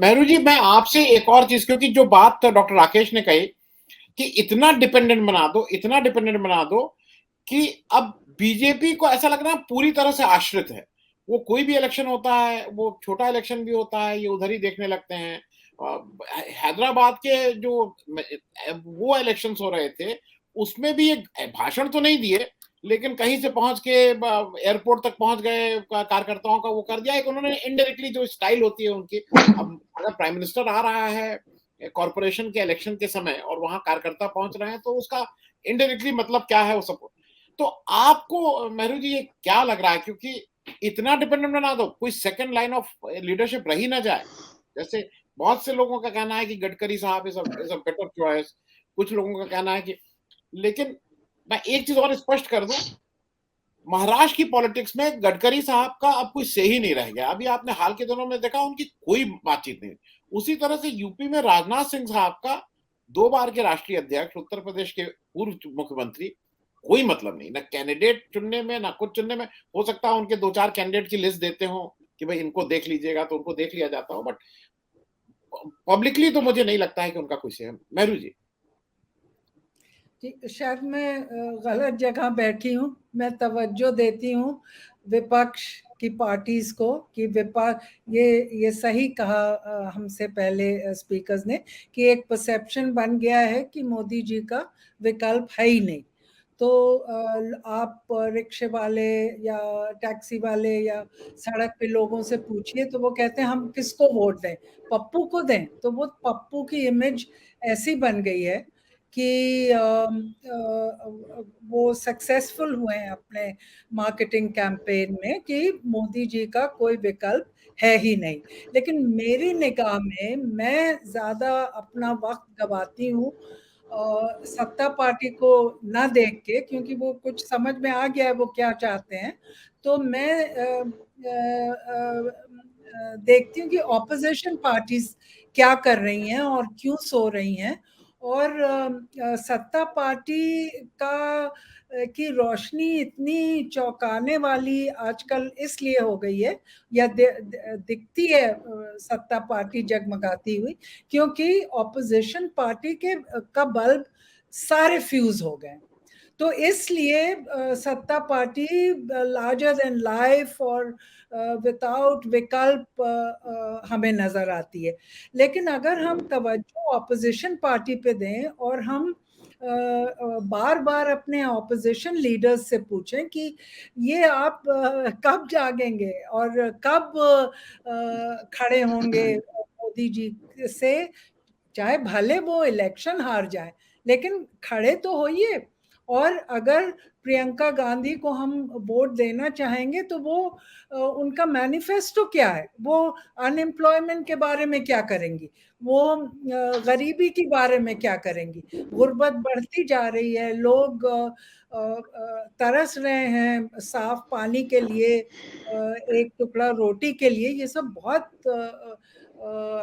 मेहरू जी, मैं आपसे एक और चीज़, क्योंकि जो बात डॉक्टर राकेश ने कही कि इतना डिपेंडेंट बना दो, इतना डिपेंडेंट बना दो कि अब बीजेपी को ऐसा लग रहा है पूरी तरह से आश्रित है। वो कोई भी इलेक्शन होता है, वो छोटा इलेक्शन भी होता है, ये उधर ही देखने लगते हैं। हैदराबाद के जो वो इलेक्शंस हो रहे थे, उसमें भी ये भाषण तो नहीं दिए, लेकिन कहीं से पहुँच के एयरपोर्ट तक पहुँच गए, कार्यकर्ताओं का वो कर दिया। एक उन्होंने इनडायरेक्टली जो स्टाइल होती है उनकी, अब अगर प्राइम मिनिस्टर आ रहा है कॉर्पोरेशन के इलेक्शन के समय और वहां कार्यकर्ता पहुंच रहे हैं, तो उसका इनडायरेक्टली मतलब क्या है वो सब। तो आपको मेहरू जी ये क्या लग रहा है, क्योंकि इतना डिपेंडेंट बना दो, कोई सेकंड लाइन ऑफ लीडरशिप रही ना जाए। जैसे बहुत से लोगों का कहना है कि गडकरी साहब इज अ बेटर चॉइस, कुछ लोगों का कहना है कि, लेकिन मैं एक चीज और स्पष्ट कर दूं, महाराष्ट्र की पॉलिटिक्स में गडकरी साहब का अब कोई से ही नहीं रह गया। अभी आपने हाल के दिनों में देखा उनकी कोई बातचीत नहीं। उसी तरह से यूपी में राजनाथ सिंह साहब का, 2 बार के राष्ट्रीय अध्यक्ष, उत्तर प्रदेश के पूर्व मुख्यमंत्री, कोई मतलब नहीं, ना कैंडिडेट चुनने में ना कुछ चुनने में। हो सकता है उनके 2-4 कैंडिडेट की लिस्ट देते हो कि भाई इनको देख लीजिएगा, तो उनको देख लिया जाता हो, बट पब्लिकली तो मुझे नहीं लगता है कि उनका कुछ है। मेहरू जी। जी, शायद मैं गलत जगह बैठी हूँ। मैं तवज्जो देती हूँ विपक्ष की पार्टीज को कि विपक्ष, ये सही कहा हमसे पहले स्पीकर्स ने कि एक परसेप्शन बन गया है कि मोदी जी का विकल्प है ही नहीं। तो आप रिक्शे वाले या टैक्सी वाले या सड़क पे लोगों से पूछिए तो वो कहते हैं हम किसको वोट दें, पप्पू को दें। तो वो पप्पू की इमेज ऐसी बन गई है कि वो सक्सेसफुल हुए हैं अपने मार्केटिंग कैंपेन में कि मोदी जी का कोई विकल्प है ही नहीं। लेकिन मेरी निगाह में मैं ज़्यादा अपना वक्त गवाती हूँ सत्ता पार्टी को ना देख के, क्योंकि वो कुछ समझ में आ गया है वो क्या चाहते हैं। तो मैं देखती हूँ कि ऑपोजिशन पार्टीज क्या कर रही हैं और क्यों सो रही हैं। और सत्ता पार्टी का की रोशनी इतनी चौंकाने वाली आजकल इसलिए हो गई है या दिखती है सत्ता पार्टी जगमगाती हुई, क्योंकि ऑपोजिशन पार्टी के का बल्ब सारे फ्यूज हो गए। तो इसलिए सत्ता पार्टी लार्जर देन लाइफ और विदाउट विकल्प हमें नजर आती है। लेकिन अगर हम तवज्जो ऑपोजिशन पार्टी पे दें और हम बार बार अपने ऑपोजिशन लीडर्स से पूछें कि ये आप कब जागेंगे और कब खड़े होंगे मोदी जी से, चाहे भले वो इलेक्शन हार जाए लेकिन खड़े तो होइए। और अगर प्रियंका गांधी को हम वोट देना चाहेंगे तो वो उनका मैनिफेस्टो क्या है, वो अनएम्प्लॉयमेंट के बारे में क्या करेंगी, वो गरीबी के बारे में क्या करेंगी। गुर्बत बढ़ती जा रही है, लोग तरस रहे हैं साफ पानी के लिए, एक टुकड़ा रोटी के लिए। ये सब बहुत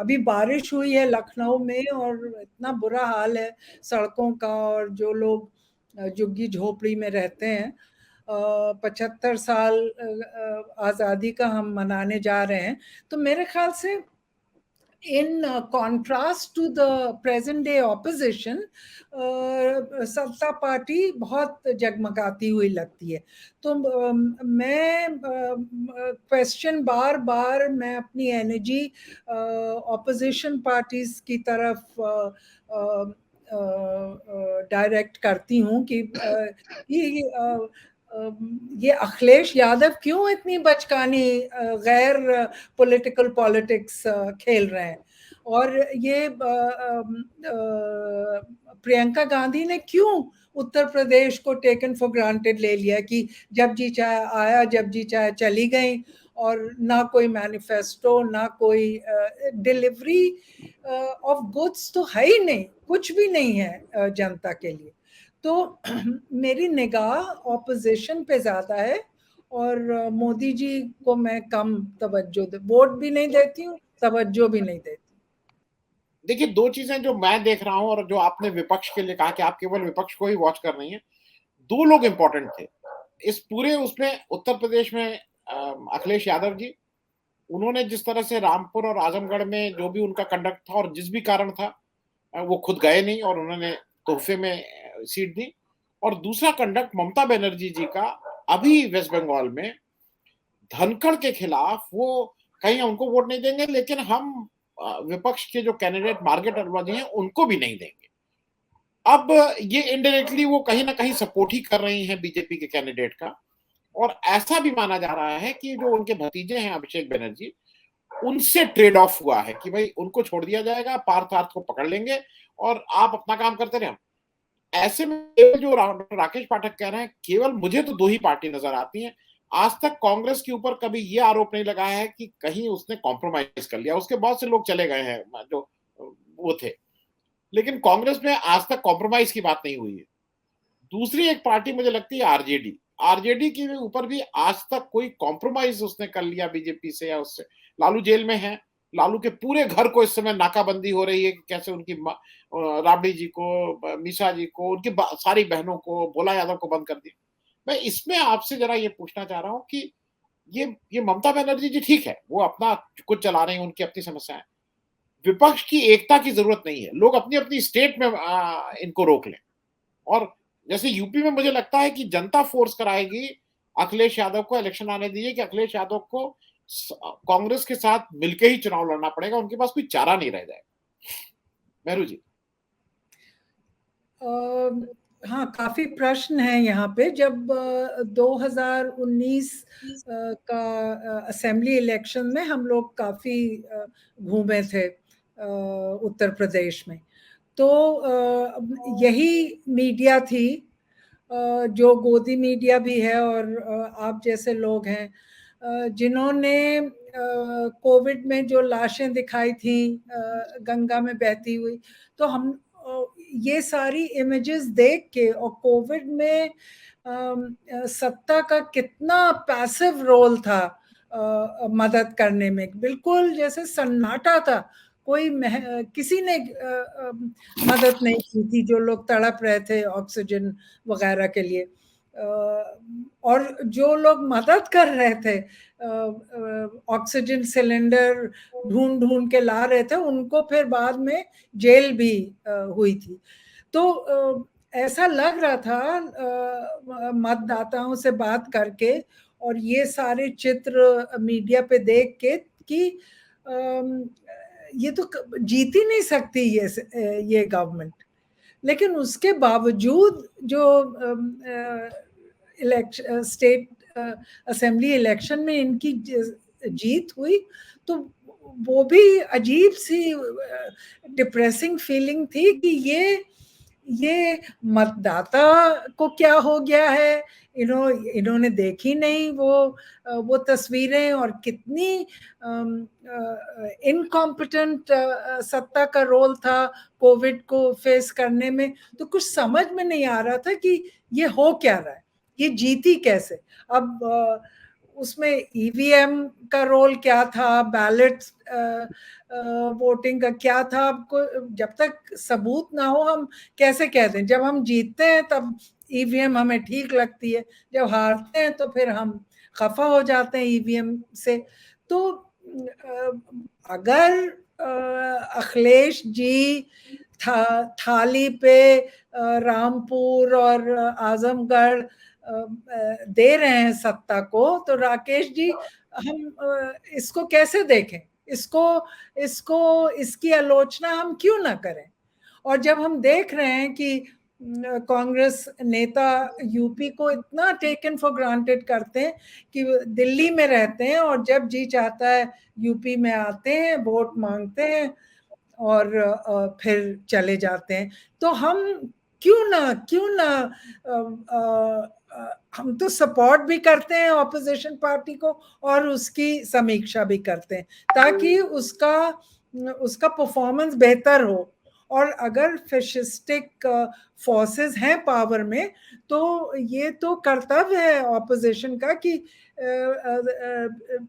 अभी बारिश हुई है लखनऊ में और इतना बुरा हाल है सड़कों का, और जो लोग झुग्गी झोपड़ी में रहते हैं। 75 साल आज़ादी का हम मनाने जा रहे हैं। तो मेरे ख्याल से in contrast to the present day opposition, सत्ता पार्टी बहुत जगमगाती हुई लगती है। तो मैं क्वेश्चन बार बार मैं अपनी एनर्जी ऑपोजिशन पार्टीज की तरफ डायरेक्ट करती हूँ कि ये अखिलेश यादव क्यों इतनी बचकानी गैर पॉलिटिकल पॉलिटिक्स खेल रहे हैं, और ये प्रियंका गांधी ने क्यों उत्तर प्रदेश को टेकन फॉर ग्रांटेड ले लिया कि जब जी चाहे आया, जब जी चाहे चली गई, और ना कोई मैनिफेस्टो, ना कोई डिलीवरी ऑफ गुड्स तो है ही नहीं, कुछ भी नहीं है जनता के लिए। तो मेरी निगाह ऑपोजिशन पे ज्यादा है और मोदी जी को मैं कम तवज्जो वोट भी नहीं देती हूँ, तवज्जो भी नहीं देती। देखिए, 2 चीजें जो मैं देख रहा हूं, और जो आपने विपक्ष के लिए कहा कि आप केवल विपक्ष को ही वॉच कर रही हैं, 2 लोग इंपॉर्टेंट थे इस पूरे उसमें। उत्तर प्रदेश में अखिलेश यादव जी, उन्होंने जिस तरह से रामपुर और आजमगढ़ में जो भी उनका कंडक्ट था और जिस भी कारण था, वो खुद गए नहीं और उन्होंने तोहफे में सीट दी। और दूसरा कंडक्ट ममता बनर्जी जी का अभी वेस्ट बंगाल में धनखड़ के खिलाफ, वो कहीं उनको वोट नहीं देंगे, लेकिन हम विपक्ष के जो कैंडिडेट मार्गेट अरोड़ा जी हैं उनको भी नहीं देंगे। अब ये इनडायरेक्टली वो कहीं ना कहीं सपोर्ट ही कर रही हैं बीजेपी के कैंडिडेट का। और ऐसा भी माना जा रहा है कि जो उनके भतीजे हैं अभिषेक बनर्जी, उनसे ट्रेड ऑफ हुआ है कि भाई उनको छोड़ दिया जाएगा, पार्थ आर्थ को पकड़ लेंगे और आप अपना काम करते रहे। ऐसे में केवल जो डॉक्टर राकेश पाठक कह रहे हैं, केवल मुझे तो दो ही पार्टी नजर आती हैं। आज तक कांग्रेस के ऊपर कभी ये आरोप नहीं लगाया है कि कहीं उसने कॉम्प्रोमाइज कर लिया। उसके बहुत से लोग चले गए हैं जो वो थे, लेकिन कांग्रेस में आज तक कॉम्प्रोमाइज की बात नहीं हुई है। दूसरी एक पार्टी मुझे लगती है आरजेडी। आरजेडी के ऊपर भी आज तक कोई कॉम्प्रोमाइज उसने कर लिया बीजेपी से या उससे। लालू जेल में है, लालू के पूरे घर को इस समय नाकाबंदी हो रही है कि कैसे उनकी राबड़ी जी को, मीसा जी को, उनकी सारी बहनों को, भोला यादव को बंद कर दिया। मैं इसमें आपसे जरा ये पूछना चाह रहा हूं कि ये ममता बनर्जी जी ठीक है, वो अपना कुछ चला रही हैं, उनकी अपनी समस्याएं। विपक्ष की एकता की जरूरत नहीं है, लोग अपनी अपनी स्टेट में इनको रोक लें। और जैसे यूपी में मुझे लगता है कि जनता फोर्स कराएगी अखिलेश यादव को, इलेक्शन आने दीजिए कि अखिलेश यादव को कांग्रेस के साथ मिलकर ही चुनाव लड़ना पड़ेगा, उनके पास कोई चारा नहीं रह जाएगा। मेहरू जी। हाँ, काफ़ी प्रश्न हैं यहाँ पे। जब 2019 का असेंबली इलेक्शन में हम लोग काफ़ी घूमे थे उत्तर प्रदेश में, तो यही मीडिया थी, जो गोदी मीडिया भी है और आप जैसे लोग हैं, जिन्होंने कोविड में जो लाशें दिखाई थी गंगा में बहती हुई, तो हम ये सारी इमेजेस देख के, और कोविड में सत्ता का कितना पैसिव रोल था मदद करने में, बिल्कुल जैसे सन्नाटा था, कोई किसी ने मदद नहीं की थी, जो लोग तड़प रहे थे ऑक्सीजन वगैरह के लिए। और जो लोग मदद कर रहे थे, ऑक्सीजन सिलेंडर ढूंढ ढूंढ के ला रहे थे, उनको फिर बाद में जेल भी हुई थी। तो ऐसा लग रहा था मतदाताओं से बात करके और ये सारे चित्र मीडिया पे देख के कि ये तो जीत ही नहीं सकती ये गवर्नमेंट। लेकिन उसके बावजूद जो स्टेट असेंबली इलेक्शन में इनकी जीत हुई, तो वो भी अजीब सी डिप्रेसिंग फीलिंग थी कि ये मतदाता को क्या हो गया है, इन्होंने देखी नहीं वो तस्वीरें, और कितनी इनकॉम्पिटेंट सत्ता का रोल था कोविड को फेस करने में। तो कुछ समझ में नहीं आ रहा था कि ये हो क्या रहा है, ये जीती कैसे। अब उसमें ईवीएम का रोल क्या था, बैलेट वोटिंग का क्या था, आपको जब तक सबूत ना हो हम कैसे कह दें। जब हम जीतते हैं तब ईवीएम हमें ठीक लगती है, जब हारते हैं तो फिर हम खफा हो जाते हैं ईवीएम से। तो अगर अखिलेश जी थाली पे रामपुर और आजमगढ़ दे रहे हैं सत्ता को, तो राकेश जी हम इसको कैसे देखें, इसको इसकी आलोचना हम क्यों ना करें। और जब हम देख रहे हैं कि कांग्रेस नेता यूपी को इतना टेकन फॉर ग्रांटेड करते हैं कि दिल्ली में रहते हैं और जब जी चाहता है यूपी में आते हैं, वोट मांगते हैं और फिर चले जाते हैं, तो हम क्यों ना हम तो सपोर्ट भी करते हैं ऑपोजिशन पार्टी को और उसकी समीक्षा भी करते हैं ताकि उसका परफॉर्मेंस बेहतर हो। और अगर फैशिस्टिक फोर्सेस हैं पावर में, तो ये तो कर्तव्य है ऑपोजिशन का कि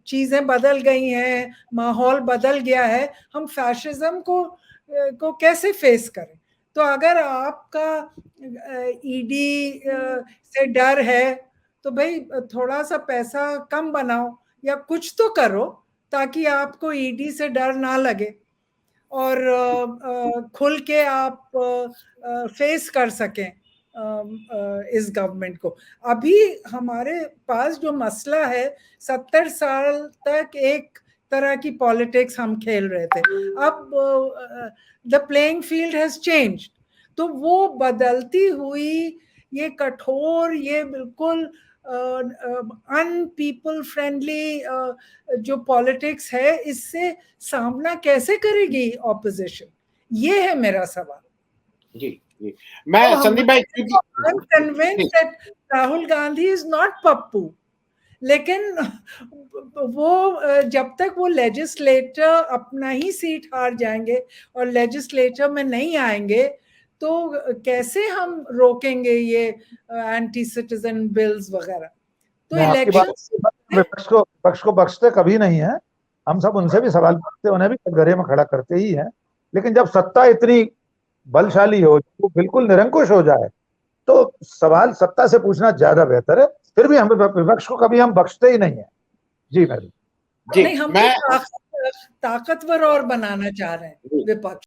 चीजें बदल गई हैं, माहौल बदल गया है, हम फैशिज्म को कैसे फेस करें। तो अगर आपका ईडी से डर है, तो भाई थोड़ा सा पैसा कम बनाओ या कुछ तो करो, ताकि आपको ईडी से डर ना लगे और खुल के आप फेस कर सकें इस गवर्नमेंट को। अभी हमारे पास जो मसला है, 70 साल तक एक तरह की पॉलिटिक्स हम खेल रहे थे, अब the playing field has changed. तो वो बदलती हुई ये कठोर, ये बिल्कुल अनपीपल फ्रेंडली जो पॉलिटिक्स है, इससे सामना कैसे करेगी ऑपोजिशन? ये है मेरा सवाल। जी जी, मैं संदीप भाई, I am convinced that Rahul Gandhi is not Pappu, लेकिन वो जब तक वो लेजिस्लेटर अपना ही सीट हार जाएंगे और लेजिस्लेटर में नहीं आएंगे, तो कैसे हम रोकेंगे ये एंटी सिटीजन बिल्स वगैरह? तो इलेक्शन विपक्ष को बख्शते कभी नहीं है, हम सब उनसे भी सवाल करते, उन्हें भी कटघरे में खड़ा करते ही है, लेकिन जब सत्ता इतनी बलशाली हो, वो बिल्कुल निरंकुश हो जाए, तो सवाल सत्ता से पूछना ज्यादा बेहतर है। फिर भी हम विपक्ष को कभी हम बख्शते ही नहीं है। जी मैडम जी, नहीं, हम ताकतवर और बनाना चाह रहे हैं विपक्ष।